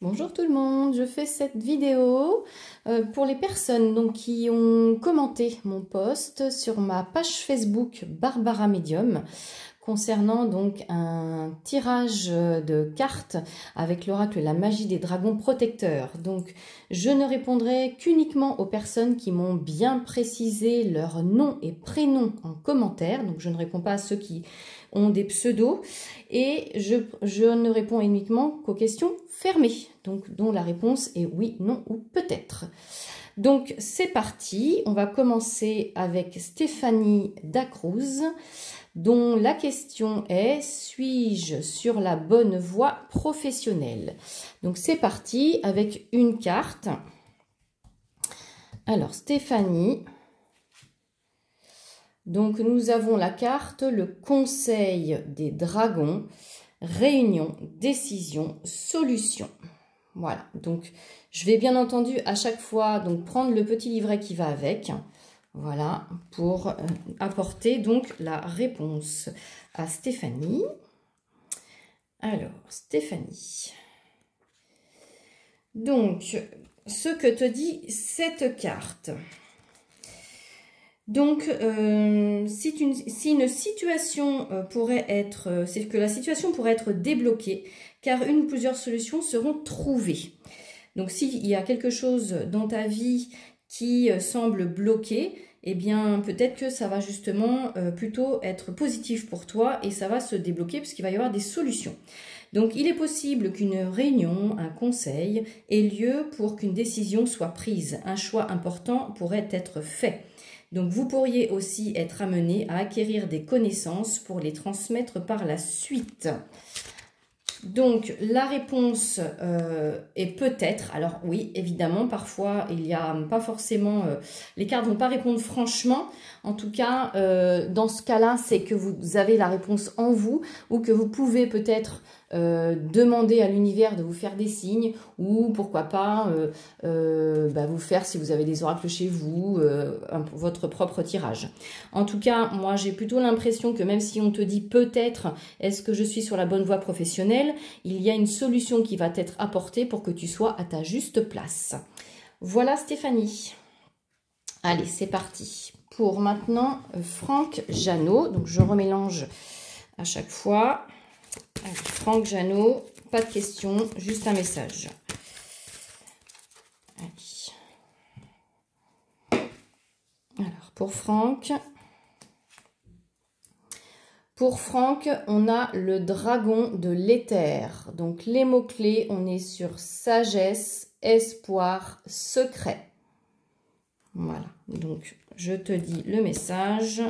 Bonjour tout le monde, je fais cette vidéo pour les personnes qui ont commenté mon post sur ma page Facebook Barbara Medium concernant un tirage de cartes avec l'oracle La Magie des Dragons Protecteurs. Donc je ne répondrai qu'uniquement aux personnes qui m'ont bien précisé leur nom et prénom en commentaire. Donc je ne réponds pas à ceux qui ont des pseudos et je ne réponds uniquement qu'aux questions fermées, donc dont la réponse est oui, non ou peut-être. Donc c'est parti, on va commencer avec Stéphanie Dacruz, dont la question est: suis-je sur la bonne voie professionnelle? Donc c'est parti avec une carte. Alors Stéphanie, donc nous avons la carte le Conseil des Dragons, réunion, décision, solution. Voilà, donc je vais bien entendu à chaque fois prendre le petit livret qui va avec. Voilà, pour apporter donc la réponse à Stéphanie. Alors, Stéphanie. Donc, ce que te dit cette carte. Donc, si une situation pourrait être, c'est que la situation pourrait être débloquée, car une ou plusieurs solutions seront trouvées. Donc, s'il y a quelque chose dans ta vie qui semble bloqué, eh bien peut-être que ça va justement plutôt être positif pour toi et ça va se débloquer parce qu'il va y avoir des solutions. Donc il est possible qu'une réunion, un conseil ait lieu pour qu'une décision soit prise. Un choix important pourrait être fait. Donc vous pourriez aussi être amené à acquérir des connaissances pour les transmettre par la suite. Donc la réponse est peut-être, alors oui évidemment parfois il n'y a pas forcément, les cartes ne vont pas répondre franchement, en tout cas dans ce cas-là c'est que vous avez la réponse en vous ou que vous pouvez peut-être demander à l'univers de vous faire des signes ou pourquoi pas vous faire, si vous avez des oracles chez vous, votre propre tirage. En tout cas, moi j'ai plutôt l'impression que même si on te dit peut-être est-ce que je suis sur la bonne voie professionnelle, il y a une solution qui va t'être apportée pour que tu sois à ta juste place. Voilà Stéphanie. Allez, c'est parti. Pour maintenant, Franck Janot. Donc je remélange à chaque fois. Allez, Franck Janot, pas de questions, juste un message. Allez. Alors, pour Franck, on a le dragon de l'éther. Donc, les mots-clés, on est sur sagesse, espoir, secret. Voilà, donc je te dis le message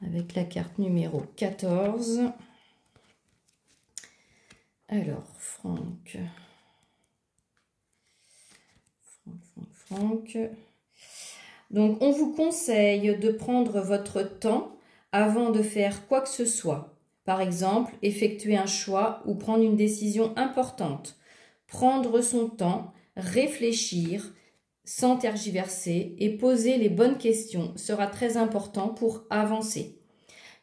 avec la carte numéro 14. Alors, Franck. Donc, on vous conseille de prendre votre temps avant de faire quoi que ce soit. Par exemple, effectuer un choix ou prendre une décision importante. Prendre son temps, réfléchir sans tergiverser et poser les bonnes questions sera très important pour avancer.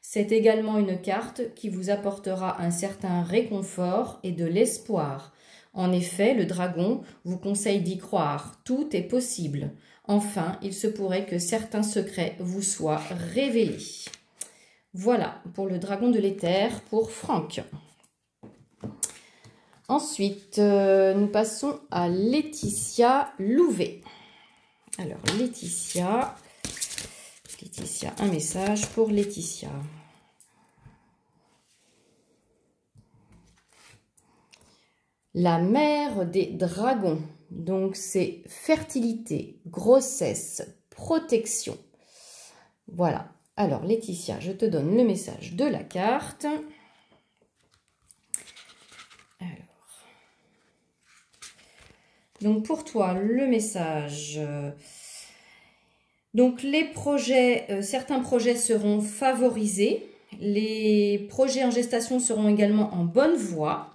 C'est également une carte qui vous apportera un certain réconfort et de l'espoir. En effet, le dragon vous conseille d'y croire. Tout est possible. Enfin, il se pourrait que certains secrets vous soient révélés. Voilà pour le dragon de l'éther pour Franck. Ensuite, nous passons à Laetitia Louvet. Alors, Laetitia, un message pour Laetitia. La mère des dragons, donc c'est fertilité, grossesse, protection. Voilà. Alors Laetitia, je te donne le message de la carte. Alors. Donc pour toi, le message. Donc les projets, certains projets seront favorisés. Les projets en gestation seront également en bonne voie.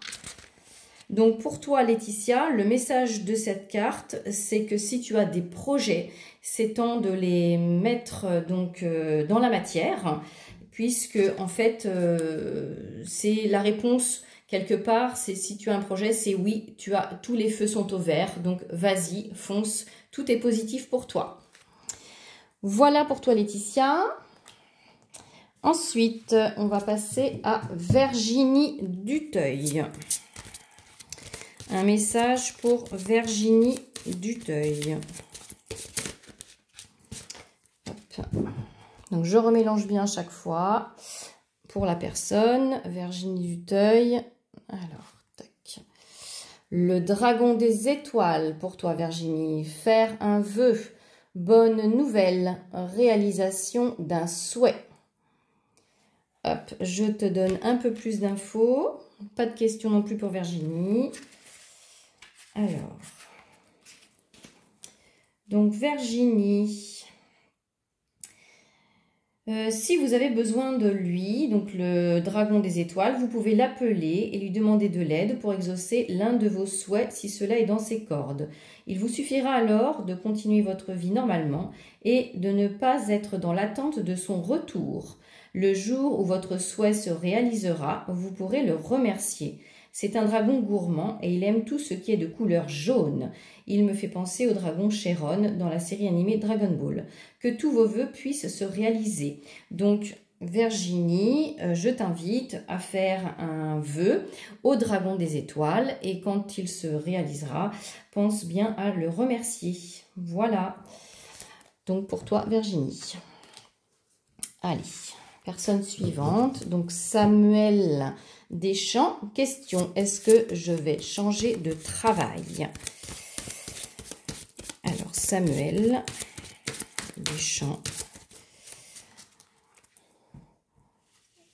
Donc pour toi Laetitia, le message de cette carte, c'est que si tu as des projets, c'est temps de les mettre dans la matière, puisque en fait c'est la réponse quelque part, si tu as un projet, c'est oui, tous les feux sont au vert, donc vas-y, fonce, tout est positif pour toi. Voilà pour toi Laetitia. Ensuite, on va passer à Virginie Duteuil. Un message pour Virginie Duteuil. Hop. Donc, je remélange bien chaque fois pour la personne. Virginie Duteuil. Alors, tac. Le dragon des étoiles pour toi, Virginie. Faire un vœu. Bonne nouvelle. Réalisation d'un souhait. Hop, je te donne un peu plus d'infos. Pas de questions non plus pour Virginie. Alors, donc Virginie, si vous avez besoin de lui, donc le dragon des étoiles, vous pouvez l'appeler et lui demander de l'aide pour exaucer l'un de vos souhaits si cela est dans ses cordes. Il vous suffira alors de continuer votre vie normalement et de ne pas être dans l'attente de son retour. Le jour où votre souhait se réalisera, vous pourrez le remercier. C'est un dragon gourmand et il aime tout ce qui est de couleur jaune. Il me fait penser au dragon Chiron dans la série animée Dragon Ball. Que tous vos vœux puissent se réaliser. Donc, Virginie, je t'invite à faire un vœu au dragon des étoiles et quand il se réalisera, pense bien à le remercier. Voilà. Donc, pour toi, Virginie. Allez. Personne suivante, donc Samuel Deschamps. Question, est-ce que je vais changer de travail? Alors, Samuel Deschamps.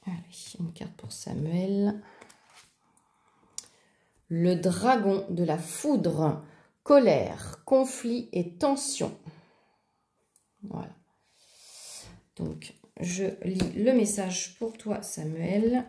Allez, une carte pour Samuel. Le dragon de la foudre, colère, conflit et tension. Voilà. Donc, je lis le message pour toi, Samuel.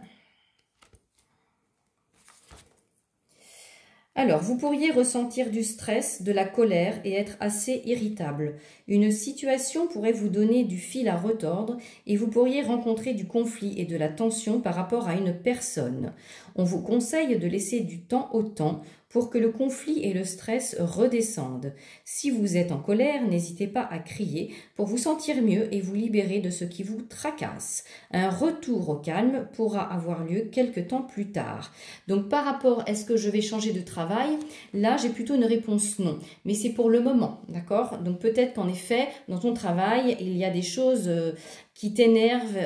Alors, vous pourriez ressentir du stress, de la colère et être assez irritable. Une situation pourrait vous donner du fil à retordre et vous pourriez rencontrer du conflit et de la tension par rapport à une personne. On vous conseille de laisser du temps au temps pour que le conflit et le stress redescendent. Si vous êtes en colère, n'hésitez pas à crier pour vous sentir mieux et vous libérer de ce qui vous tracasse. Un retour au calme pourra avoir lieu quelque temps plus tard. Donc par rapport, est-ce que je vais changer de travail? Là, j'ai plutôt une réponse non, mais c'est pour le moment, d'accord? Donc peut-être qu'en effet, dans ton travail, il y a des choses qui t'énervent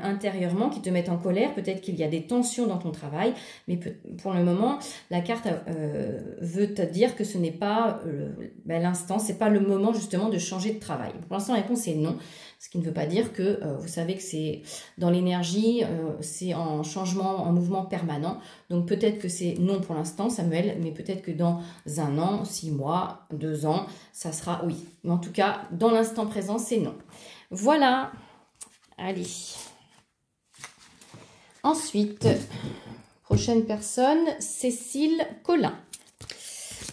intérieurement, qui te mettent en colère. Peut-être qu'il y a des tensions dans ton travail, mais pour le moment, la carte veut te dire que ce n'est pas l'instant, c'est pas le moment justement de changer de travail. Pour l'instant, la réponse est non, ce qui ne veut pas dire que vous savez que c'est dans l'énergie, c'est en changement, en mouvement permanent. Donc peut-être que c'est non pour l'instant, Samuel, mais peut-être que dans 1 an, 6 mois, 2 ans, ça sera oui. Mais en tout cas, dans l'instant présent, c'est non. Voilà. Allez. Ensuite, prochaine personne, Cécile Collin.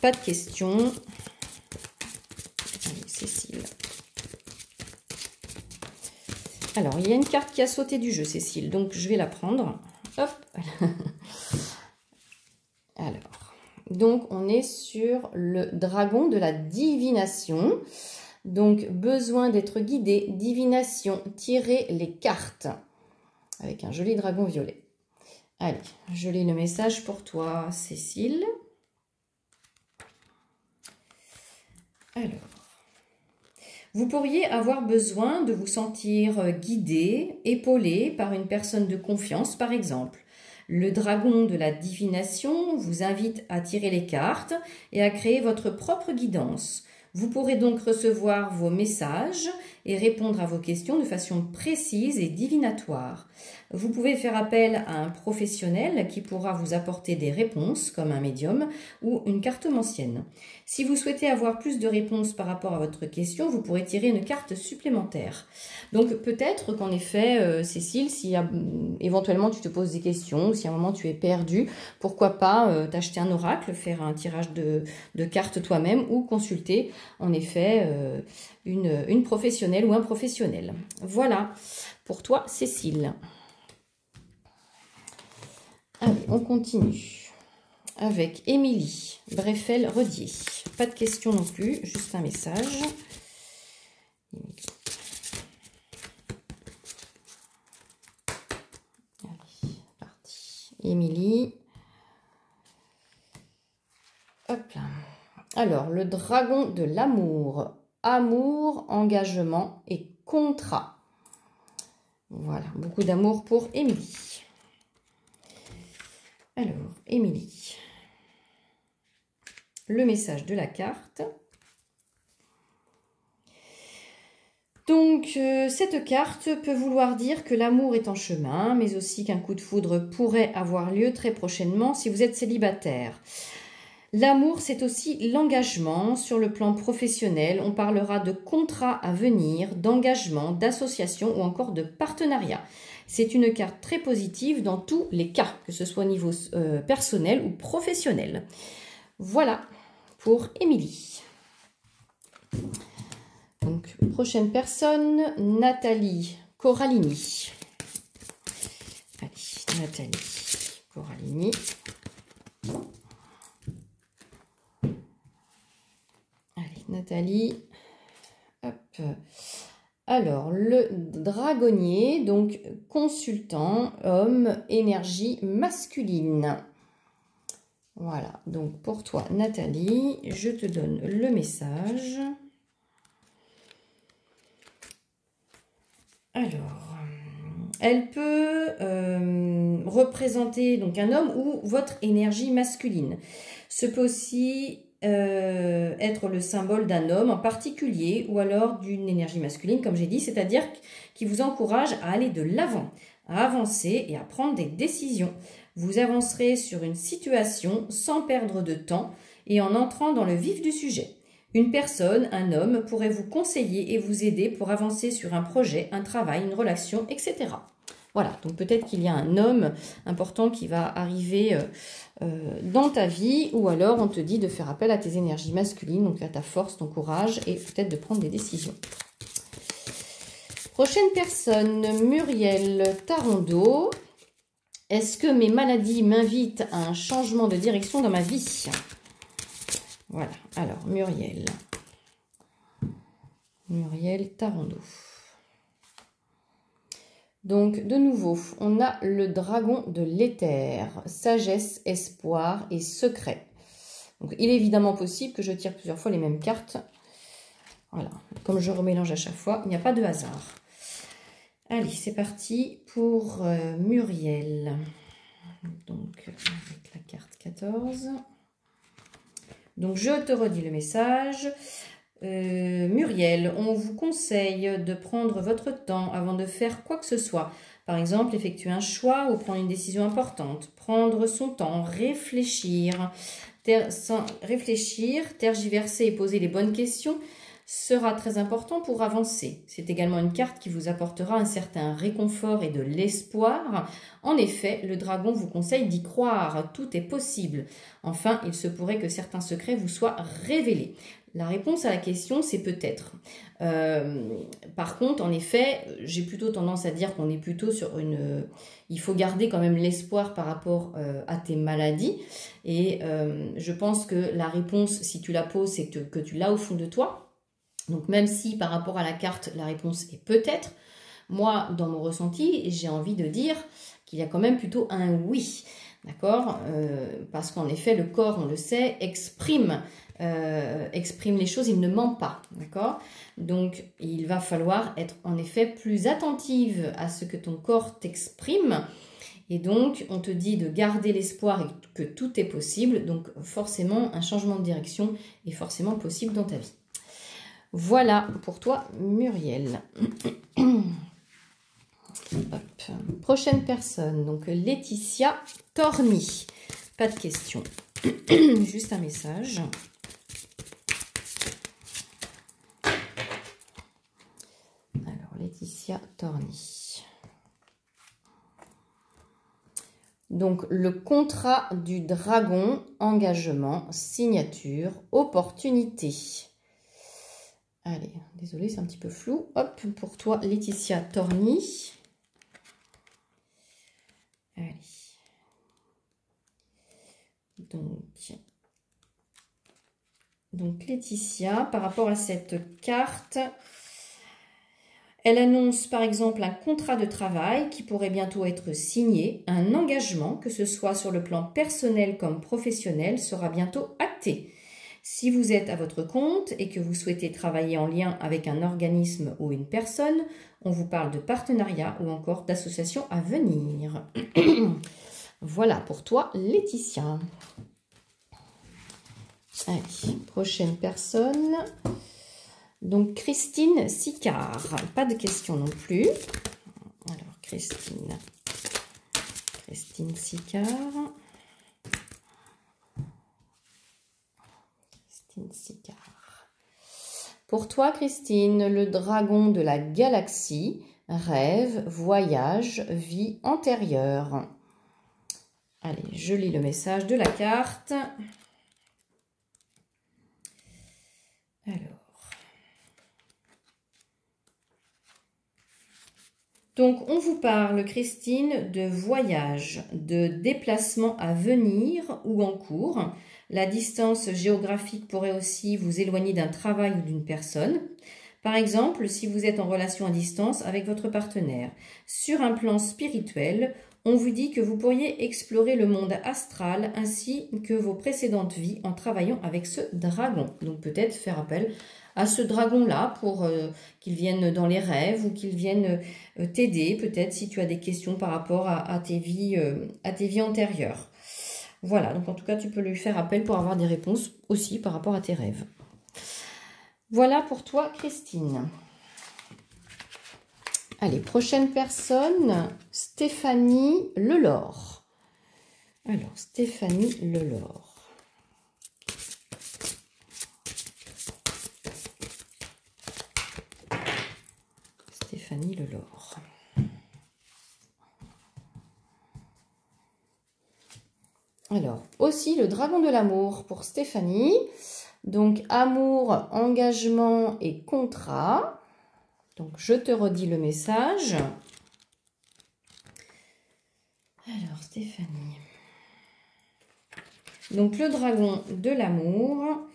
Pas de questions. Allez, Cécile. Alors, il y a une carte qui a sauté du jeu, Cécile. Donc, je vais la prendre. Hop. Alors, donc, on est sur le dragon de la divination. Donc, besoin d'être guidé, divination, tirer les cartes. Avec un joli dragon violet. Allez, je lis le message pour toi, Cécile. Alors, vous pourriez avoir besoin de vous sentir guidé, épaulé par une personne de confiance, par exemple. Le dragon de la divination vous invite à tirer les cartes et à créer votre propre guidance. Vous pourrez donc recevoir vos messages et répondre à vos questions de façon précise et divinatoire. Vous pouvez faire appel à un professionnel qui pourra vous apporter des réponses, comme un médium ou une cartomancienne. Si vous souhaitez avoir plus de réponses par rapport à votre question, vous pourrez tirer une carte supplémentaire. Donc peut-être qu'en effet, Cécile, si éventuellement tu te poses des questions, ou si à un moment tu es perdu, pourquoi pas t'acheter un oracle, faire un tirage de cartes toi-même ou consulter en effet une professionnelle ou un professionnel. Voilà pour toi, Cécile. Allez, on continue avec Émilie Breffel-Redier. Pas de question non plus, juste un message. Allez, parti. Émilie. Hop là. Alors, le dragon de l'amour. Amour, engagement et contrat. Voilà, beaucoup d'amour pour Émilie. Alors, Émilie. Le message de la carte. Donc, cette carte peut vouloir dire que l'amour est en chemin, mais aussi qu'un coup de foudre pourrait avoir lieu très prochainement si vous êtes célibataire. L'amour, c'est aussi l'engagement sur le plan professionnel. On parlera de contrats à venir, d'engagement, d'association ou encore de partenariat. C'est une carte très positive dans tous les cas, que ce soit au niveau personnel ou professionnel. Voilà pour Émilie. Donc, prochaine personne, Nathalie Corallini. Allez, Nathalie Corallini. Allez, Nathalie. Hop. Alors, le dragonnier, donc consultant, homme, énergie masculine. Voilà, donc pour toi, Nathalie, je te donne le message. Alors, elle peut représenter donc un homme ou votre énergie masculine. Ce peut aussi être le symbole d'un homme en particulier ou alors d'une énergie masculine, comme j'ai dit, c'est-à-dire qui vous encourage à aller de l'avant, à avancer et à prendre des décisions. Vous avancerez sur une situation sans perdre de temps et en entrant dans le vif du sujet. Une personne, un homme, pourrait vous conseiller et vous aider pour avancer sur un projet, un travail, une relation, etc. Voilà, donc peut-être qu'il y a un homme important qui va arriver dans ta vie, ou alors on te dit de faire appel à tes énergies masculines, donc à ta force, ton courage, et peut-être de prendre des décisions. Prochaine personne, Muriel Tarondo. Est-ce que mes maladies m'invitent à un changement de direction dans ma vie ? Voilà, alors Muriel. Muriel Tarondo. Donc, de nouveau, on a le dragon de l'éther, sagesse, espoir et secret. Donc, il est évidemment possible que je tire plusieurs fois les mêmes cartes. Voilà, comme je remélange à chaque fois, il n'y a pas de hasard. Allez, c'est parti pour Muriel. Donc, avec la carte 14. Donc, je te redis le message. Muriel, on vous conseille de prendre votre temps avant de faire quoi que ce soit. Par exemple, effectuer un choix ou prendre une décision importante. Prendre son temps, réfléchir, tergiverser et poser les bonnes questions sera très important pour avancer. C'est également une carte qui vous apportera un certain réconfort et de l'espoir. En effet, le dragon vous conseille d'y croire. Tout est possible. Enfin, il se pourrait que certains secrets vous soient révélés. La réponse à la question, c'est peut-être. Par contre, en effet, j'ai plutôt tendance à dire qu'on est plutôt sur une... Il faut garder quand même l'espoir par rapport à tes maladies. Et je pense que la réponse, si tu la poses, c'est que tu l'as au fond de toi. Donc même si par rapport à la carte, la réponse est peut-être, moi, dans mon ressenti, j'ai envie de dire qu'il y a quand même plutôt un oui. D'accord, parce qu'en effet, le corps, on le sait, exprime les choses, il ne ment pas, d'accord. Donc, il va falloir être en effet plus attentive à ce que ton corps t'exprime. Et donc, on te dit de garder l'espoir et que tout est possible. Donc, forcément, un changement de direction est forcément possible dans ta vie. Voilà pour toi, Muriel. Hop. Prochaine personne, donc Laetitia Torny. Pas de question, juste un message. Alors, Laetitia Torny. Donc, le contrat du dragon, engagement, signature, opportunité. Allez, désolée, c'est un petit peu flou. Hop, pour toi, Laetitia Torny. Allez. Donc Laetitia, par rapport à cette carte, elle annonce par exemple un contrat de travail qui pourrait bientôt être signé. Un engagement, que ce soit sur le plan personnel comme professionnel, sera bientôt acté. Si vous êtes à votre compte et que vous souhaitez travailler en lien avec un organisme ou une personne, on vous parle de partenariat ou encore d'association à venir. Voilà pour toi, Laetitia. Allez, prochaine personne. Donc, Christine Sicard. Pas de questions non plus. Alors, Christine Sicard. Christine Sicard. Pour toi, Christine, le dragon de la galaxie, rêve, voyage, vie antérieure. Allez, je lis le message de la carte. Alors. Donc, on vous parle, Christine, de voyage, de déplacement à venir ou en cours. La distance géographique pourrait aussi vous éloigner d'un travail ou d'une personne. Par exemple, si vous êtes en relation à distance avec votre partenaire. Sur un plan spirituel, on vous dit que vous pourriez explorer le monde astral ainsi que vos précédentes vies en travaillant avec ce dragon. Donc peut-être faire appel à ce dragon-là pour qu'il vienne dans les rêves ou qu'il vienne t'aider, peut-être si tu as des questions par rapport à tes vies antérieures. Voilà, donc en tout cas, tu peux lui faire appel pour avoir des réponses aussi par rapport à tes rêves. Voilà pour toi, Christine. Allez, prochaine personne, Stéphanie Lelore. Alors, Stéphanie Lelore. Stéphanie Lelore. Alors, aussi le dragon de l'amour pour Stéphanie. Donc, amour, engagement et contrat. Donc, je te redis le message. Alors, Stéphanie. Donc, le dragon de l'amour.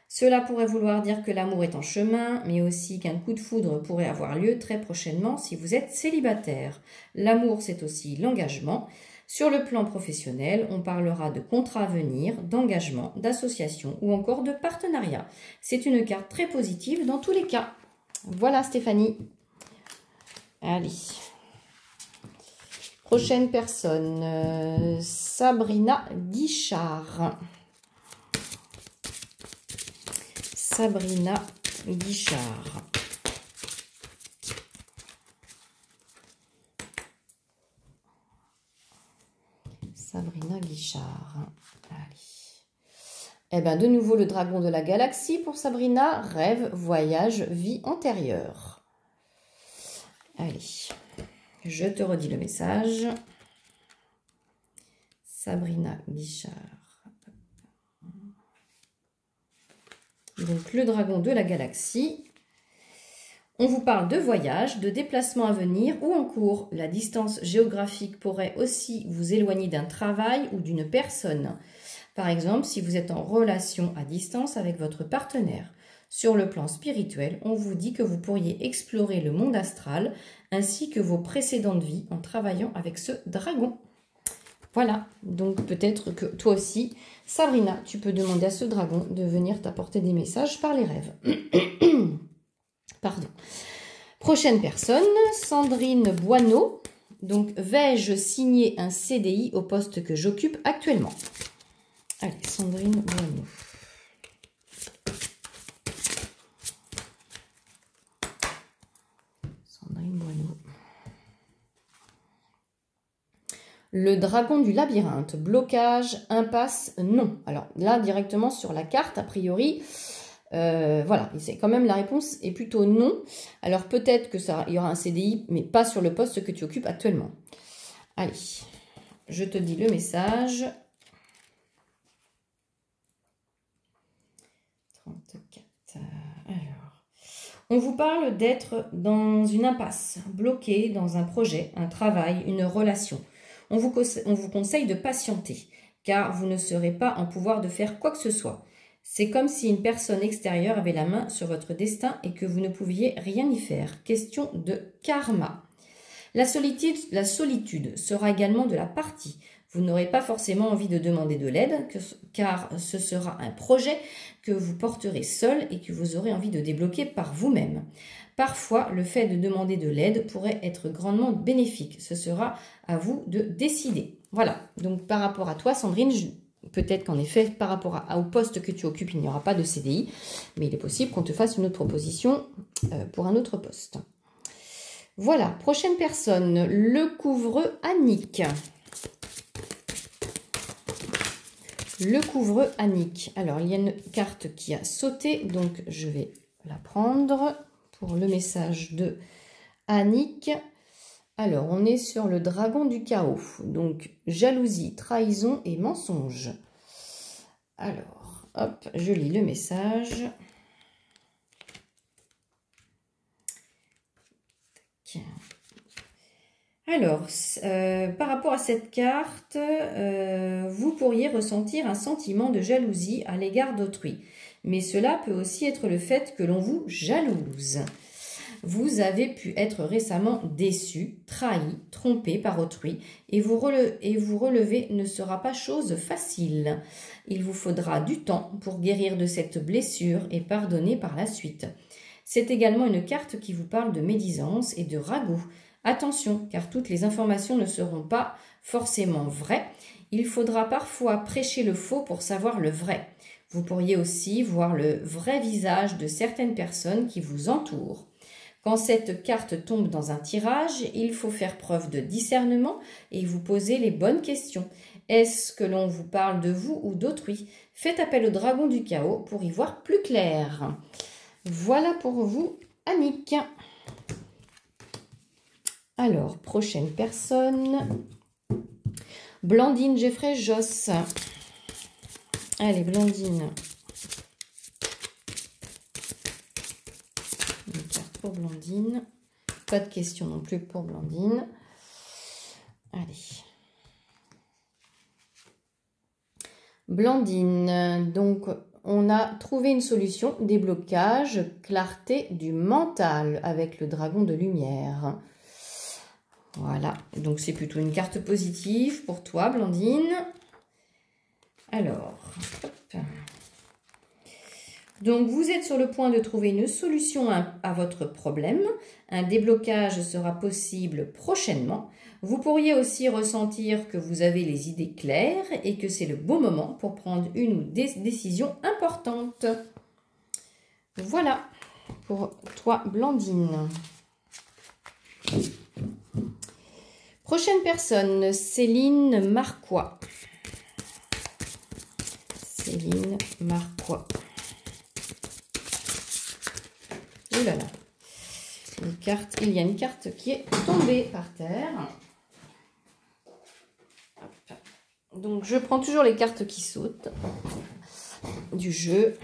Cela pourrait vouloir dire que l'amour est en chemin, mais aussi qu'un coup de foudre pourrait avoir lieu très prochainement si vous êtes célibataire. L'amour, c'est aussi l'engagement. Sur le plan professionnel, on parlera de contrat à venir, d'engagement, d'association ou encore de partenariat. C'est une carte très positive dans tous les cas. Voilà Stéphanie. Allez. Prochaine personne, Sabrina Guichard. Sabrina Guichard. Sabrina Guichard. Allez. Eh bien, de nouveau, le dragon de la galaxie pour Sabrina. Rêve, voyage, vie antérieure. Allez. Je te redis le message. Sabrina Guichard. Donc, le dragon de la galaxie. On vous parle de voyage, de déplacement à venir ou en cours. La distance géographique pourrait aussi vous éloigner d'un travail ou d'une personne. Par exemple, si vous êtes en relation à distance avec votre partenaire. Sur le plan spirituel, on vous dit que vous pourriez explorer le monde astral ainsi que vos précédentes vies en travaillant avec ce dragon. Voilà, donc peut-être que toi aussi, Sabrina, tu peux demander à ce dragon de venir t'apporter des messages par les rêves. Pardon. Prochaine personne, Sandrine Boineau. Donc, vais-je signer un CDI au poste que j'occupe actuellement? Allez, Sandrine Boineau. Sandrine Boineau. Le dragon du labyrinthe. Blocage, impasse, non. Alors là, directement sur la carte, a priori... voilà, c'est quand même la réponse est plutôt non. Alors peut-être que il y aura un CDI, mais pas sur le poste que tu occupes actuellement. Allez, je te dis le message. 34. Alors, on vous parle d'être dans une impasse, bloqué dans un projet, un travail, une relation. On vous conseille de patienter. car vous ne serez pas en pouvoir de faire quoi que ce soit. C'est comme si une personne extérieure avait la main sur votre destin et que vous ne pouviez rien y faire. Question de karma. La solitude sera également de la partie. Vous n'aurez pas forcément envie de demander de l'aide, car ce sera un projet que vous porterez seul et que vous aurez envie de débloquer par vous-même. Parfois, le fait de demander de l'aide pourrait être grandement bénéfique. Ce sera à vous de décider. Voilà, donc par rapport à toi, Sandrine, peut-être qu'en effet, par rapport au poste que tu occupes, il n'y aura pas de CDI, mais il est possible qu'on te fasse une autre proposition pour un autre poste. Voilà, prochaine personne, le couvreux Annick. Le couvreux Annick. Alors, il y a une carte qui a sauté, donc je vais la prendre pour le message de Annick. Alors, on est sur le dragon du chaos. Donc, jalousie, trahison et mensonge. Alors, hop, je lis le message. Alors, par rapport à cette carte, vous pourriez ressentir un sentiment de jalousie à l'égard d'autrui. Mais cela peut aussi être le fait que l'on vous jalouse. Vous avez pu être récemment déçu, trahi, trompé par autrui et vous relever ne sera pas chose facile. Il vous faudra du temps pour guérir de cette blessure et pardonner par la suite. C'est également une carte qui vous parle de médisance et de ragoût. Attention, car toutes les informations ne seront pas forcément vraies. Il faudra parfois prêcher le faux pour savoir le vrai. Vous pourriez aussi voir le vrai visage de certaines personnes qui vous entourent. Quand cette carte tombe dans un tirage, il faut faire preuve de discernement et vous poser les bonnes questions. Est-ce que l'on vous parle de vous ou d'autrui? Faites appel au dragon du chaos pour y voir plus clair. Voilà pour vous, Annick. Alors, prochaine personne. Blandine Jeffrey Joss. Allez, Blandine. Une carte pour Blandine. Pas de question non plus pour Blandine. Allez. Blandine, donc on a trouvé une solution, déblocage, clarté du mental avec le dragon de lumière. Voilà, donc c'est plutôt une carte positive pour toi, Blandine. Alors, hop. Donc vous êtes sur le point de trouver une solution à votre problème. Un déblocage sera possible prochainement. Vous pourriez aussi ressentir que vous avez les idées claires et que c'est le bon moment pour prendre une ou des décisions importantes. Voilà pour toi, Blandine. Prochaine personne, Céline Marquois. Céline Marquois. Oh là là. Il y a une carte qui est tombée par terre. Hop. Donc, je prends toujours les cartes qui sautent du jeu.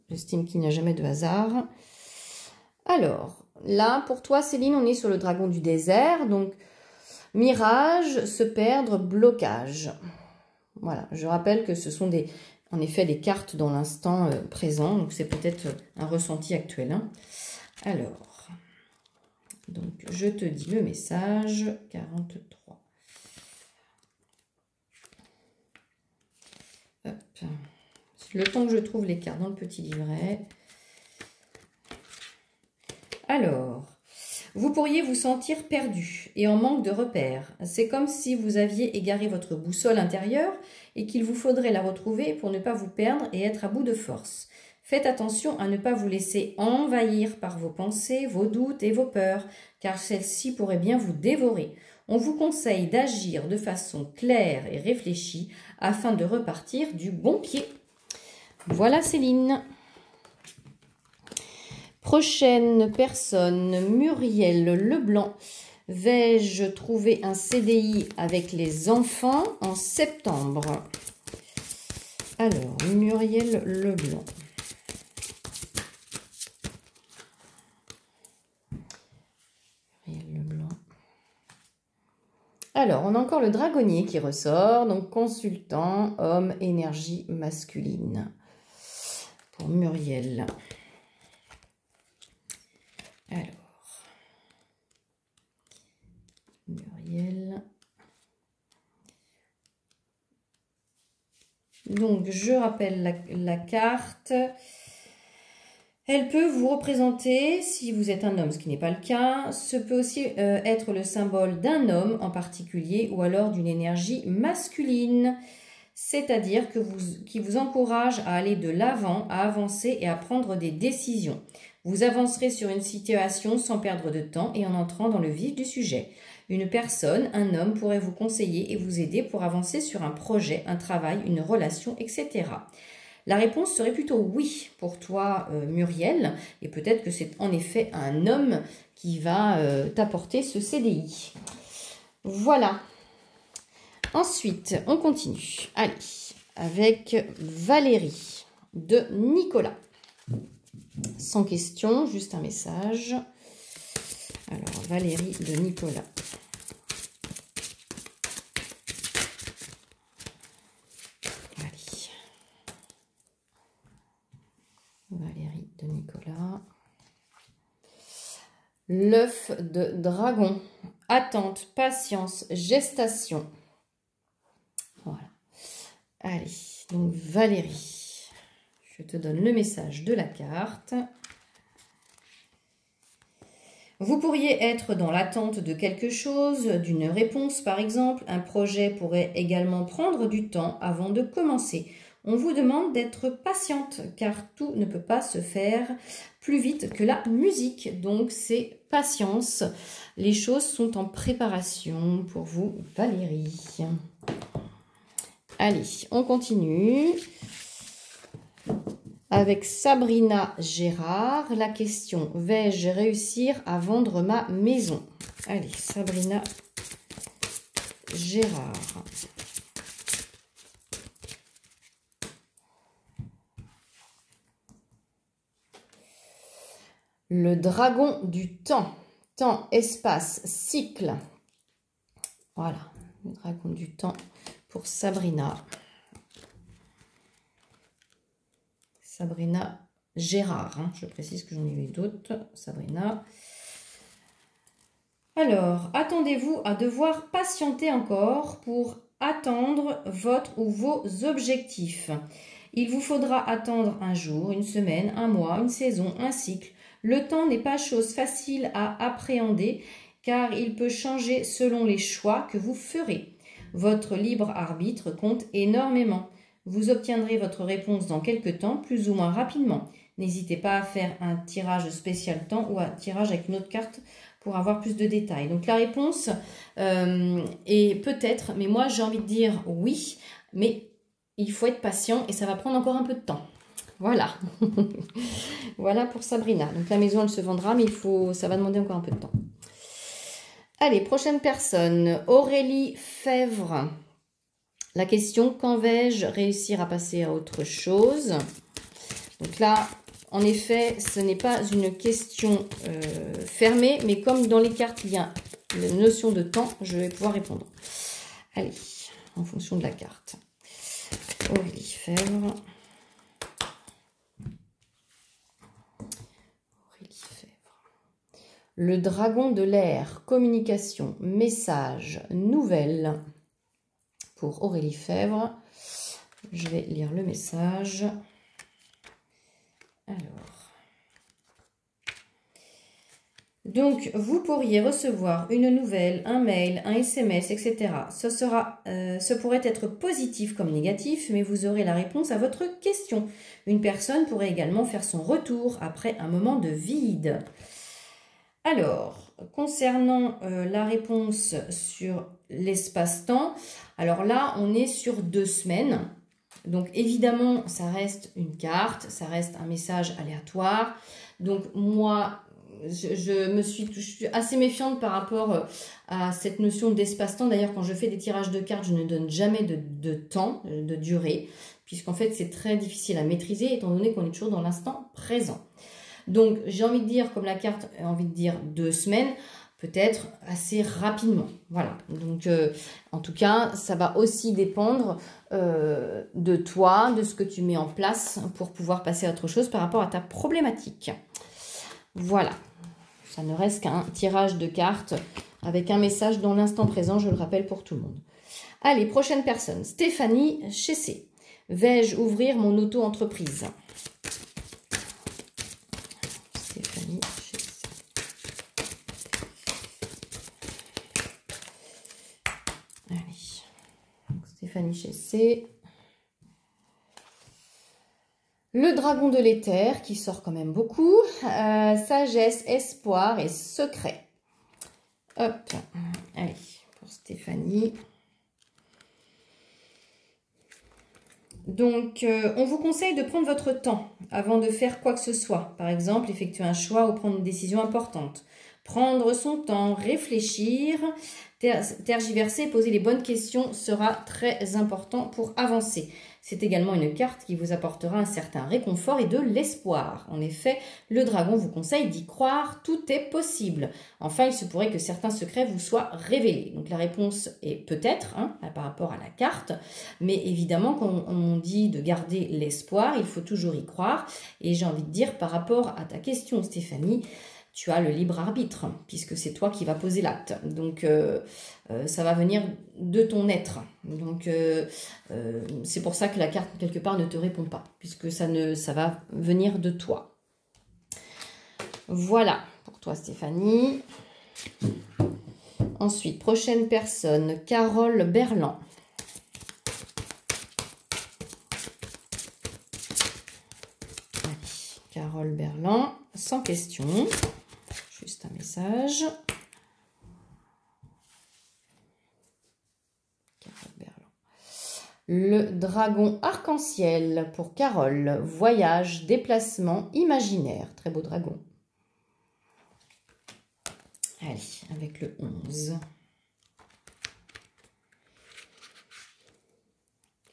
J'estime qu'il n'y a jamais de hasard. Alors, là, pour toi, Céline, on est sur le dragon du désert. Donc, mirage, se perdre, blocage. Voilà, je rappelle que ce sont en effet des cartes dans l'instant présent. Donc, c'est peut-être un ressenti actuel. Hein. Alors, donc, je te dis le message 43. Hop. Le temps que je trouve les cartes dans le petit livret. Alors, vous pourriez vous sentir perdu et en manque de repères. C'est comme si vous aviez égaré votre boussole intérieure et qu'il vous faudrait la retrouver pour ne pas vous perdre et être à bout de force. Faites attention à ne pas vous laisser envahir par vos pensées, vos doutes et vos peurs, car celles-ci pourraient bien vous dévorer. On vous conseille d'agir de façon claire et réfléchie afin de repartir du bon pied. Voilà Céline. Prochaine personne, Muriel Leblanc. Vais-je trouver un CDI avec les enfants en septembre? Alors, Muriel Leblanc. Alors, on a encore le dragonnier qui ressort. Donc, consultant, homme, énergie masculine. Pour Muriel. Alors, Muriel. Donc, je rappelle la carte. Elle peut vous représenter, si vous êtes un homme, ce qui n'est pas le cas, ce peut aussi être le symbole d'un homme en particulier ou alors d'une énergie masculine, c'est-à-dire qui vous encourage à aller de l'avant, à avancer et à prendre des décisions. Vous avancerez sur une situation sans perdre de temps et en entrant dans le vif du sujet. Une personne, un homme, pourrait vous conseiller et vous aider pour avancer sur un projet, un travail, une relation, etc. La réponse serait plutôt oui pour toi, Muriel, et peut-être que c'est en effet un homme qui va t'apporter ce CDI. Voilà. Ensuite, on continue. Allez, avec Valérie de Nicolas. Sans question, juste un message. Alors, Valérie de Nicolas. Valérie de Nicolas. L'œuf de dragon. Attente, patience, gestation. Voilà. Allez, donc Valérie, je te donne le message de la carte. Vous pourriez être dans l'attente de quelque chose, d'une réponse par exemple. Un projet pourrait également prendre du temps avant de commencer. On vous demande d'être patiente car tout ne peut pas se faire plus vite que la musique. Donc c'est patience. Les choses sont en préparation pour vous, Valérie. Allez, on continue. Avec Sabrina Gérard, la question, vais-je réussir à vendre ma maison? Allez, Sabrina Gérard. Le dragon du temps. Temps, espace, cycle. Voilà, le dragon du temps pour Sabrina. Sabrina Gérard, hein. Je précise que j'en ai eu d'autres. Sabrina. Alors, attendez-vous à devoir patienter encore pour attendre votre ou vos objectifs. Il vous faudra attendre un jour, une semaine, un mois, une saison, un cycle. Le temps n'est pas chose facile à appréhender car il peut changer selon les choix que vous ferez. Votre libre arbitre compte énormément. Vous obtiendrez votre réponse dans quelques temps, plus ou moins rapidement. N'hésitez pas à faire un tirage spécial temps ou un tirage avec une autre carte pour avoir plus de détails. Donc la réponse est peut-être, mais moi j'ai envie de dire oui, mais il faut être patient et ça va prendre encore un peu de temps. Voilà. Voilà pour Sabrina. Donc la maison elle se vendra, mais ça va demander encore un peu de temps. Allez, prochaine personne, Aurélie Fèvre. La question, quand vais-je réussir à passer à autre chose? Donc là, en effet, ce n'est pas une question fermée, mais comme dans les cartes, il y a la notion de temps, je vais pouvoir répondre. Allez, en fonction de la carte. Aurélie Fèvre. Aurélie Fèvre. Le dragon de l'air, communication, message, nouvelle. Pour Aurélie Fèvre, je vais lire le message. Alors, donc vous pourriez recevoir une nouvelle, un mail, un SMS, etc. Ce pourrait être positif comme négatif, mais vous aurez la réponse à votre question. Une personne pourrait également faire son retour après un moment de vide. Alors, concernant la réponse sur l'espace-temps, alors là, on est sur 2 semaines. Donc, évidemment, ça reste une carte, ça reste un message aléatoire. Donc, moi, je suis assez méfiante par rapport à cette notion d'espace-temps. D'ailleurs, quand je fais des tirages de cartes, je ne donne jamais de temps, de durée, puisqu'en fait, c'est très difficile à maîtriser, étant donné qu'on est toujours dans l'instant présent. Donc, j'ai envie de dire, comme la carte a envie de dire 2 semaines, peut-être assez rapidement. Voilà, donc en tout cas, ça va aussi dépendre de toi, de ce que tu mets en place pour pouvoir passer à autre chose par rapport à ta problématique. Voilà, ça ne reste qu'un tirage de cartes avec un message dans l'instant présent, je le rappelle pour tout le monde. Allez, prochaine personne, Stéphanie Chessé. Vais-je ouvrir mon auto-entreprise? Stéphanie Chessé. Allez, Stéphanie Chessé. Le dragon de l'éther qui sort quand même beaucoup. Sagesse, espoir et secret. Hop, allez, pour Stéphanie. Donc, on vous conseille de prendre votre temps avant de faire quoi que ce soit. Par exemple, effectuer un choix ou prendre une décision importante. Prendre son temps, réfléchir, tergiverser, poser les bonnes questions sera très important pour avancer. C'est également une carte qui vous apportera un certain réconfort et de l'espoir. En effet, le dragon vous conseille d'y croire, tout est possible. Enfin, il se pourrait que certains secrets vous soient révélés. Donc la réponse est peut-être, par rapport à la carte, mais évidemment, quand on dit de garder l'espoir, il faut toujours y croire. Et j'ai envie de dire, par rapport à ta question, Stéphanie, tu as le libre arbitre, puisque c'est toi qui vas poser l'acte. Donc, ça va venir de ton être. Donc, c'est pour ça que la carte, quelque part, ne te répond pas, puisque ça va venir de toi. Voilà, pour toi, Stéphanie. Ensuite, prochaine personne, Carole Berland. Allez, Carole Berland, sans question. Juste un message. Carole Berland. Le dragon arc-en-ciel pour Carole. Voyage, déplacement, imaginaire. Très beau dragon. Allez, avec le 11.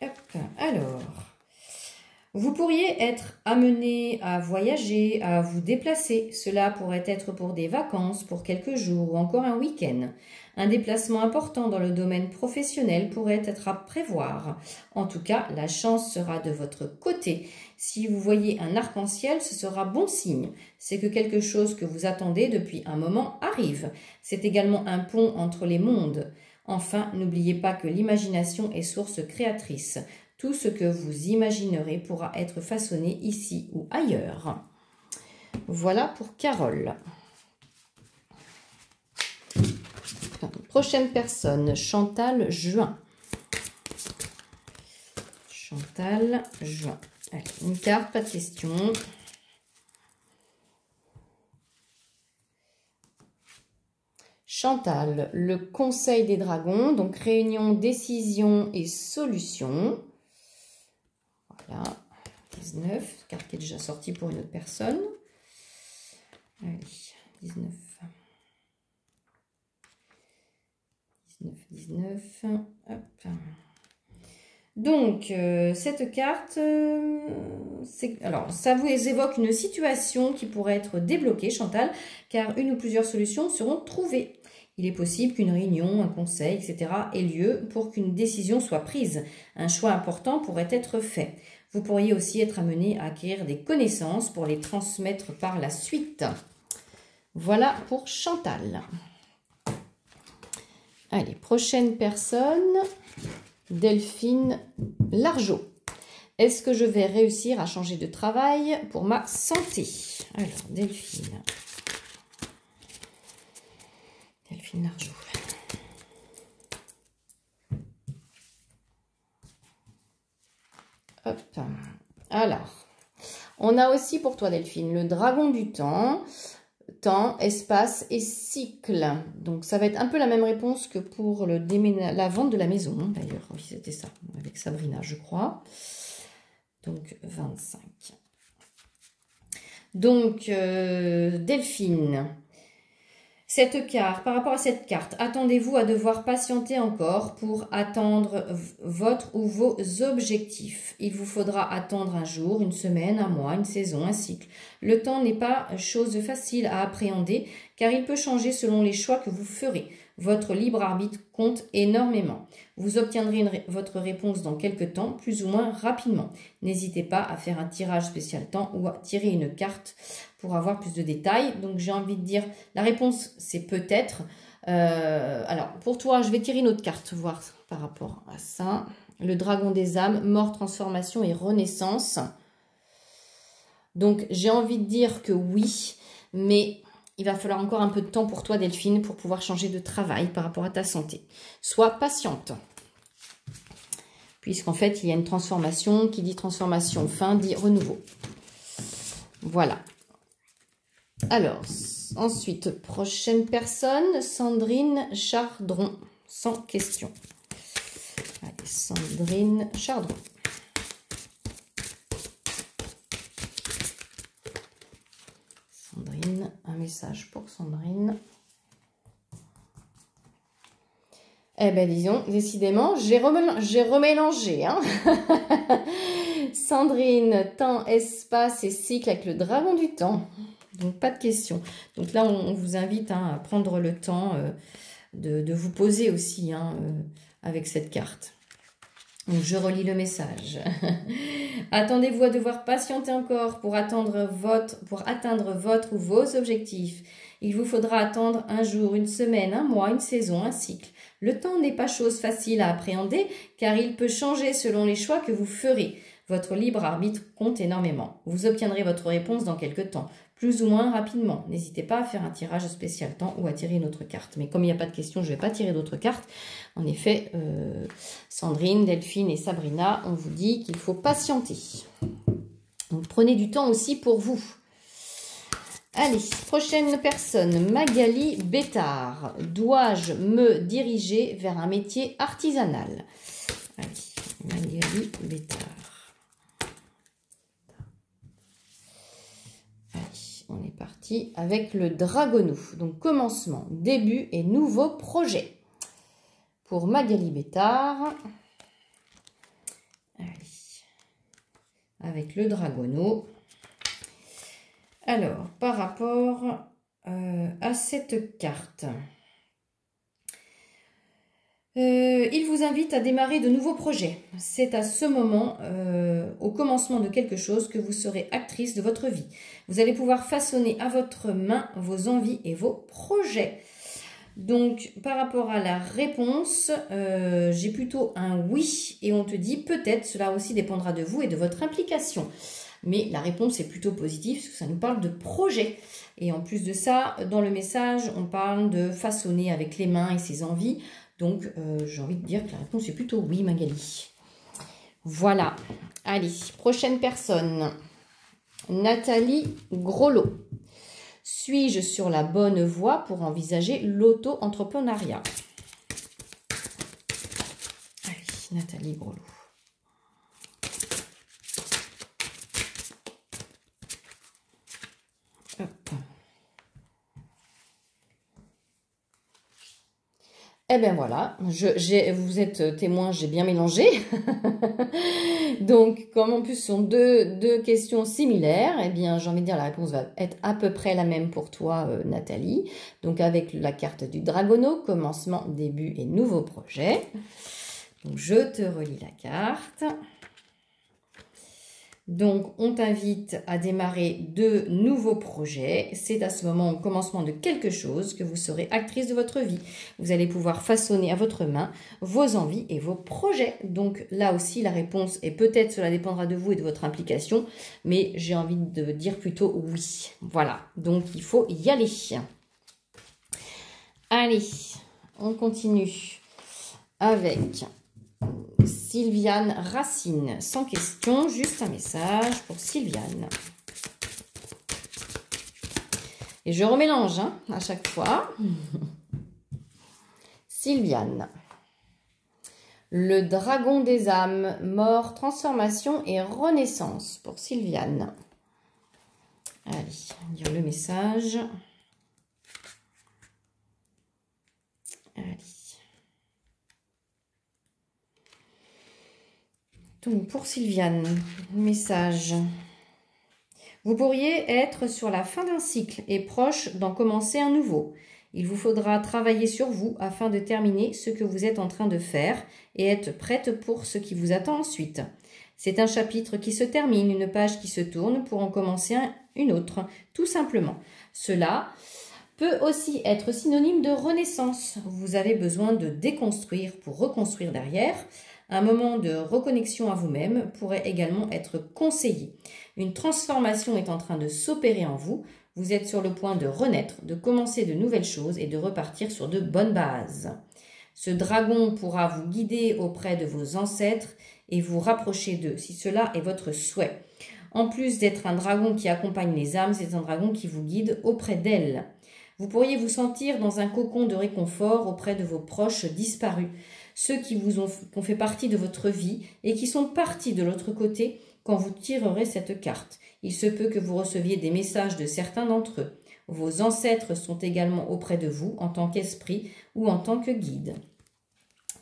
Hop, alors... Vous pourriez être amené à voyager, à vous déplacer. Cela pourrait être pour des vacances, pour quelques jours ou encore un week-end. Un déplacement important dans le domaine professionnel pourrait être à prévoir. En tout cas, la chance sera de votre côté. Si vous voyez un arc-en-ciel, ce sera bon signe. C'est que quelque chose que vous attendez depuis un moment arrive. C'est également un pont entre les mondes. Enfin, n'oubliez pas que l'imagination est source créatrice. Tout ce que vous imaginerez pourra être façonné ici ou ailleurs. Voilà pour Carole. Prochaine personne, Chantal Juin. Chantal Juin. Allez, une carte, pas de question. Chantal, le conseil des dragons, donc réunion, décision et solution. Voilà, 19, carte qui est déjà sortie pour une autre personne. Allez, 19. 19. Hop. Donc, cette carte, alors, ça vous évoque une situation qui pourrait être débloquée, Chantal, car une ou plusieurs solutions seront trouvées. Il est possible qu'une réunion, un conseil, etc. ait lieu pour qu'une décision soit prise. Un choix important pourrait être fait. Vous pourriez aussi être amené à acquérir des connaissances pour les transmettre par la suite. Voilà pour Chantal. Allez, prochaine personne, Delphine Largeau. Est-ce que je vais réussir à changer de travail pour ma santé? Alors, Delphine Largeau. Hop. Alors, on a aussi pour toi, Delphine, le dragon du temps. Temps, espace et cycle. Donc, ça va être un peu la même réponse que pour la vente de la maison. D'ailleurs, oui, c'était ça, avec Sabrina, je crois. Donc, 25. Donc, Delphine, Par rapport à cette carte, attendez-vous à devoir patienter encore pour atteindre votre ou vos objectifs. Il vous faudra attendre un jour, une semaine, un mois, une saison, un cycle. Le temps n'est pas chose facile à appréhender car il peut changer selon les choix que vous ferez. Votre libre arbitre compte énormément. Vous obtiendrez votre réponse dans quelques temps, plus ou moins rapidement. N'hésitez pas à faire un tirage spécial temps ou à tirer une carte pour avoir plus de détails. Donc j'ai envie de dire, la réponse c'est peut-être. Alors pour toi, je vais tirer une autre carte, voir par rapport à ça. Le dragon des âmes, mort, transformation et renaissance. Donc j'ai envie de dire que oui, mais il va falloir encore un peu de temps pour toi, Delphine, pour pouvoir changer de travail par rapport à ta santé. Sois patiente. Puisqu'en fait, il y a une transformation. Qui dit transformation, fin, dit renouveau. Voilà. Alors, ensuite, prochaine personne, Sandrine Chardron. Sans question. Allez, Sandrine Chardron. Sandrine, un message pour Sandrine. Eh bien, disons, décidément, j'ai remélangé. Hein. Sandrine, temps, espace et cycle avec le dragon du temps. Donc, pas de question. Donc là, on vous invite à prendre le temps de vous poser aussi avec cette carte. Donc, je relis le message. Attendez-vous à devoir patienter encore pour atteindre votre ou vos objectifs. Il vous faudra attendre un jour, une semaine, un mois, une saison, un cycle. Le temps n'est pas chose facile à appréhender car il peut changer selon les choix que vous ferez. Votre libre arbitre compte énormément. Vous obtiendrez votre réponse dans quelques temps, plus ou moins rapidement. N'hésitez pas à faire un tirage spécial temps ou à tirer une autre carte. Mais comme il n'y a pas de question, je ne vais pas tirer d'autres cartes. En effet, Sandrine, Delphine et Sabrina, on vous dit qu'il faut patienter. Donc prenez du temps aussi pour vous. Allez, prochaine personne, Magali Bétard. Dois-je me diriger vers un métier artisanal? Allez, Magali Bétard. Allez, on est parti avec le dragonou. Donc, commencement, début et nouveau projet. Pour Magali Bétard. Allez, avec le dragonou. Alors, par rapport à cette carte, il vous invite à démarrer de nouveaux projets. C'est à ce moment, au commencement de quelque chose, que vous serez actrice de votre vie. Vous allez pouvoir façonner à votre main vos envies et vos projets. Donc, par rapport à la réponse, j'ai plutôt un oui et on te dit peut-être, cela aussi dépendra de vous et de votre implication. Mais la réponse est plutôt positive parce que ça nous parle de projet. Et en plus de ça, dans le message, on parle de façonner avec les mains et ses envies. Donc, j'ai envie de dire que la réponse est plutôt oui, Magali. Voilà. Allez, prochaine personne. Nathalie Groslo. Suis-je sur la bonne voie pour envisager l'auto-entrepreneuriat? Allez, Nathalie Groslo. Hop. Eh bien voilà, vous êtes témoin, j'ai bien mélangé. Donc, comme en plus ce sont deux questions similaires, eh bien j'ai envie de dire la réponse va être à peu près la même pour toi, Nathalie. Donc avec la carte du dragono, commencement, début et nouveau projet. Donc je te relis la carte. Donc, on t'invite à démarrer de nouveaux projets. C'est à ce moment, au commencement de quelque chose, que vous serez actrice de votre vie. Vous allez pouvoir façonner à votre main vos envies et vos projets. Donc, là aussi, la réponse est peut-être, cela dépendra de vous et de votre implication, mais j'ai envie de dire plutôt oui. Voilà, donc il faut y aller. Allez, on continue avec Sylviane Racine, sans question, juste un message pour Sylviane. Et je remélange à chaque fois. Sylviane. Le dragon des âmes, mort, transformation et renaissance pour Sylviane. Allez, lire le message. Allez. Donc, pour Sylviane, message. Vous pourriez être sur la fin d'un cycle et proche d'en commencer un nouveau. Il vous faudra travailler sur vous afin de terminer ce que vous êtes en train de faire et être prête pour ce qui vous attend ensuite. C'est un chapitre qui se termine, une page qui se tourne pour en commencer une autre, tout simplement. Cela peut aussi être synonyme de renaissance. Vous avez besoin de déconstruire pour reconstruire derrière. Un moment de reconnexion à vous-même pourrait également être conseillé. Une transformation est en train de s'opérer en vous. Vous êtes sur le point de renaître, de commencer de nouvelles choses et de repartir sur de bonnes bases. Ce dragon pourra vous guider auprès de vos ancêtres et vous rapprocher d'eux, si cela est votre souhait. En plus d'être un dragon qui accompagne les âmes, c'est un dragon qui vous guide auprès d'elles. Vous pourriez vous sentir dans un cocon de réconfort auprès de vos proches disparus, ceux qui ont fait partie de votre vie et qui sont partis de l'autre côté quand vous tirerez cette carte. Il se peut que vous receviez des messages de certains d'entre eux. Vos ancêtres sont également auprès de vous en tant qu'esprit ou en tant que guide.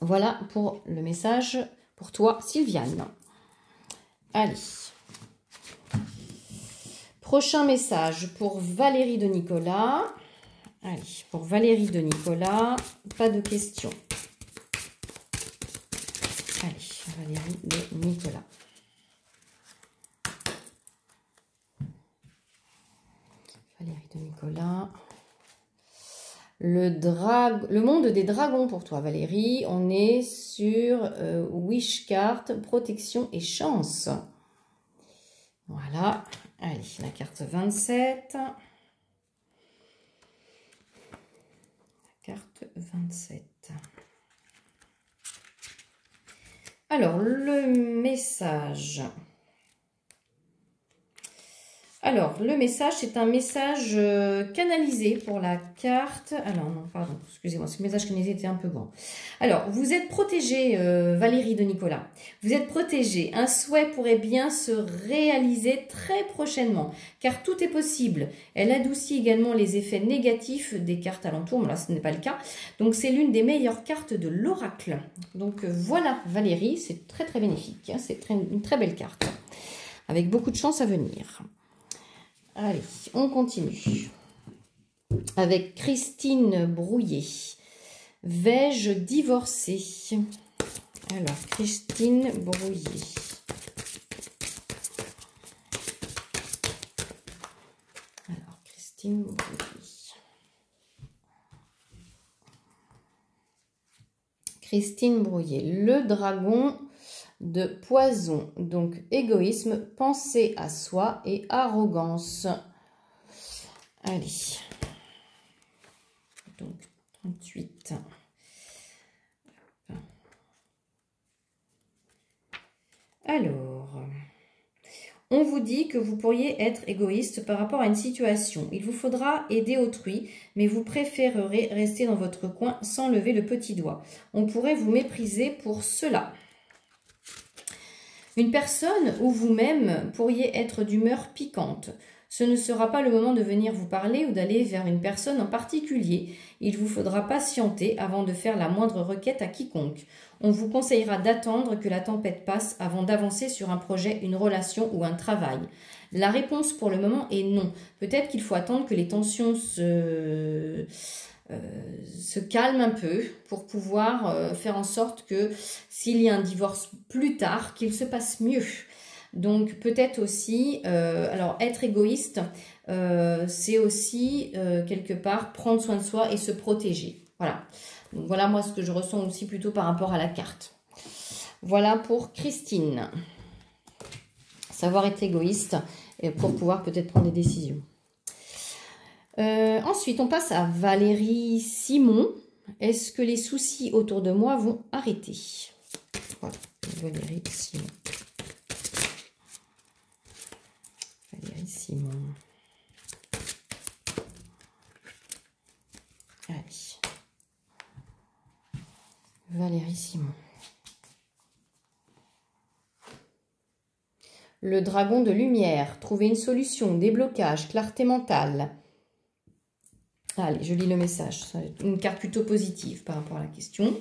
Voilà pour le message pour toi, Sylviane. Allez. Prochain message pour Valérie de Nicolas. Allez, pour Valérie de Nicolas, pas de questions. Allez, Valérie de Nicolas. Valérie de Nicolas. Le monde des dragons pour toi, Valérie. On est sur Wish Card, protection et chance. Voilà. Allez, la carte 27. La carte 27. Alors, le message. Alors, le message, c'est un message canalisé pour la carte. Alors, non, pardon, excusez-moi, ce message canalisé était un peu grand. Alors, vous êtes protégée, Valérie de Nicolas. Vous êtes protégée. Un souhait pourrait bien se réaliser très prochainement, car tout est possible. Elle adoucit également les effets négatifs des cartes alentours, mais là, ce n'est pas le cas. Donc, c'est l'une des meilleures cartes de l'oracle. Donc, voilà, Valérie, c'est très, très bénéfique. Hein, c'est une très belle carte, avec beaucoup de chance à venir. Allez, on continue avec Christine Brouillet. Vais-je divorcer? Alors, Christine Brouillet. Alors, Christine Brouillet. Christine Brouillet, le dragon de poison, donc égoïsme, pensée à soi et arrogance. Allez, donc 38. Alors, on vous dit que vous pourriez être égoïste par rapport à une situation. Il vous faudra aider autrui, mais vous préférerez rester dans votre coin sans lever le petit doigt. On pourrait vous mépriser pour cela. Une personne ou vous-même pourriez être d'humeur piquante. Ce ne sera pas le moment de venir vous parler ou d'aller vers une personne en particulier. Il vous faudra patienter avant de faire la moindre requête à quiconque. On vous conseillera d'attendre que la tempête passe avant d'avancer sur un projet, une relation ou un travail. La réponse pour le moment est non. Peut-être qu'il faut attendre que les tensions se calme un peu pour pouvoir faire en sorte que s'il y a un divorce plus tard, qu'il se passe mieux. Donc peut-être aussi, alors être égoïste, c'est aussi quelque part prendre soin de soi et se protéger. Voilà. Donc voilà moi ce que je ressens aussi plutôt par rapport à la carte. Voilà pour Christine. Savoir être égoïste pour pouvoir peut-être prendre des décisions. Ensuite, on passe à Valérie Simon. Est-ce que les soucis autour de moi vont arrêter? Voilà, Valérie Simon. Valérie Simon. Allez. Valérie Simon. Le dragon de lumière. Trouver une solution, déblocage, clarté mentale. Allez, je lis le message. C'est une carte plutôt positive par rapport à la question.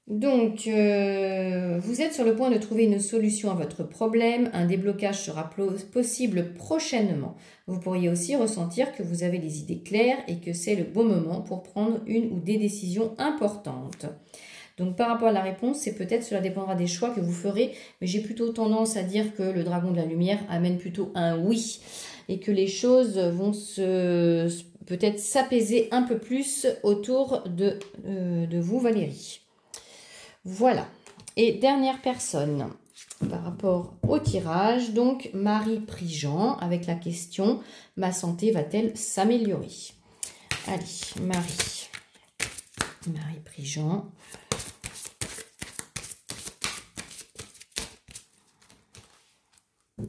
Donc, vous êtes sur le point de trouver une solution à votre problème. Un déblocage sera possible prochainement. Vous pourriez aussi ressentir que vous avez les idées claires et que c'est le bon moment pour prendre une ou des décisions importantes. Donc, par rapport à la réponse, c'est peut-être, cela dépendra des choix que vous ferez. Mais j'ai plutôt tendance à dire que le dragon de la lumière amène plutôt un oui. Et que les choses vont peut-être s'apaiser un peu plus autour de vous, Valérie. Voilà. Et dernière personne par rapport au tirage, donc Marie Prigent avec la question « Ma santé va-t-elle s'améliorer ?» Allez, Marie Prigent. Allez,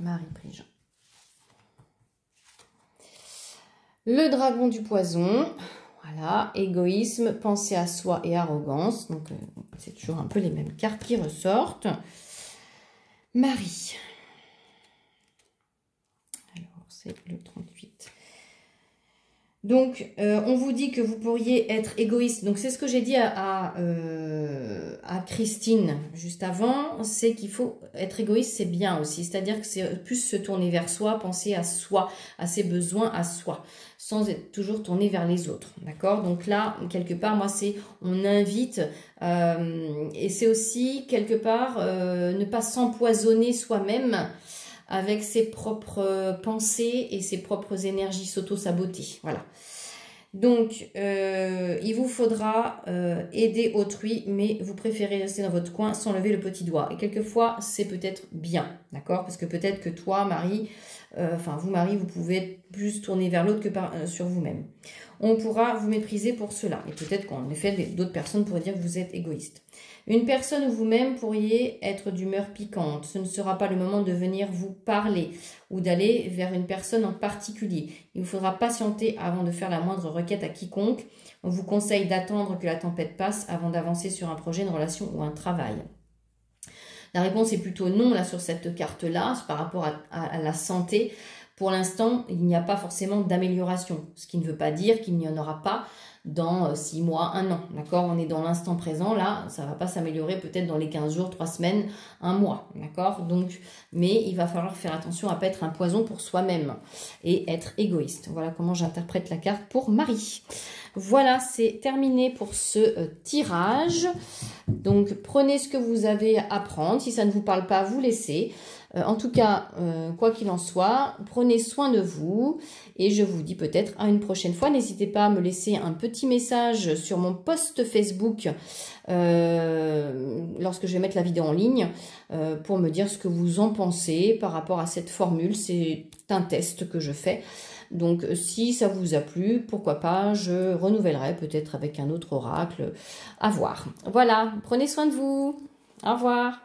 Marie Prigent. Le dragon du poison. Voilà, égoïsme, pensée à soi et arrogance. Donc, c'est toujours un peu les mêmes cartes qui ressortent. Marie. Alors, c'est le 38. Donc, on vous dit que vous pourriez être égoïste. Donc, c'est ce que j'ai dit à Christine juste avant. C'est qu'il faut être égoïste, c'est bien aussi. C'est-à-dire que c'est plus se tourner vers soi, penser à soi, à ses besoins, à soi, sans être toujours tourné vers les autres. D'accord? Donc là, quelque part, moi, c'est on invite. Et c'est aussi, quelque part, ne pas s'empoisonner soi-même avec ses propres pensées et ses propres énergies, s'auto-saboter. Voilà. Donc, il vous faudra aider autrui, mais vous préférez rester dans votre coin sans lever le petit doigt. Et quelquefois, c'est peut-être bien, d'accord? Parce que peut-être que toi, Marie, vous, Marie, vous pouvez être plus tourner vers l'autre que sur vous-même. On pourra vous mépriser pour cela. Et peut-être qu'en effet, d'autres personnes pourraient dire que vous êtes égoïste. Une personne ou vous-même pourriez être d'humeur piquante. Ce ne sera pas le moment de venir vous parler ou d'aller vers une personne en particulier. Il vous faudra patienter avant de faire la moindre requête à quiconque. On vous conseille d'attendre que la tempête passe avant d'avancer sur un projet, une relation ou un travail. La réponse est plutôt non là sur cette carte-là, par rapport à la santé. Pour l'instant, il n'y a pas forcément d'amélioration, ce qui ne veut pas dire qu'il n'y en aura pas dans 6 mois, 1 an. D'accord? On est dans l'instant présent, là, ça ne va pas s'améliorer peut-être dans les 15 jours, 3 semaines, 1 mois. D'accord? Donc, mais il va falloir faire attention à ne pas être un poison pour soi-même et être égoïste. Voilà comment j'interprète la carte pour Marie. Voilà, c'est terminé pour ce tirage. Donc, prenez ce que vous avez à prendre. Si ça ne vous parle pas, vous laissez. En tout cas, quoi qu'il en soit, prenez soin de vous et je vous dis peut-être à une prochaine fois. N'hésitez pas à me laisser un petit message sur mon post Facebook lorsque je vais mettre la vidéo en ligne pour me dire ce que vous en pensez par rapport à cette formule. C'est un test que je fais. Donc, si ça vous a plu, pourquoi pas, je renouvellerai peut-être avec un autre oracle à voir. Voilà, prenez soin de vous. Au revoir.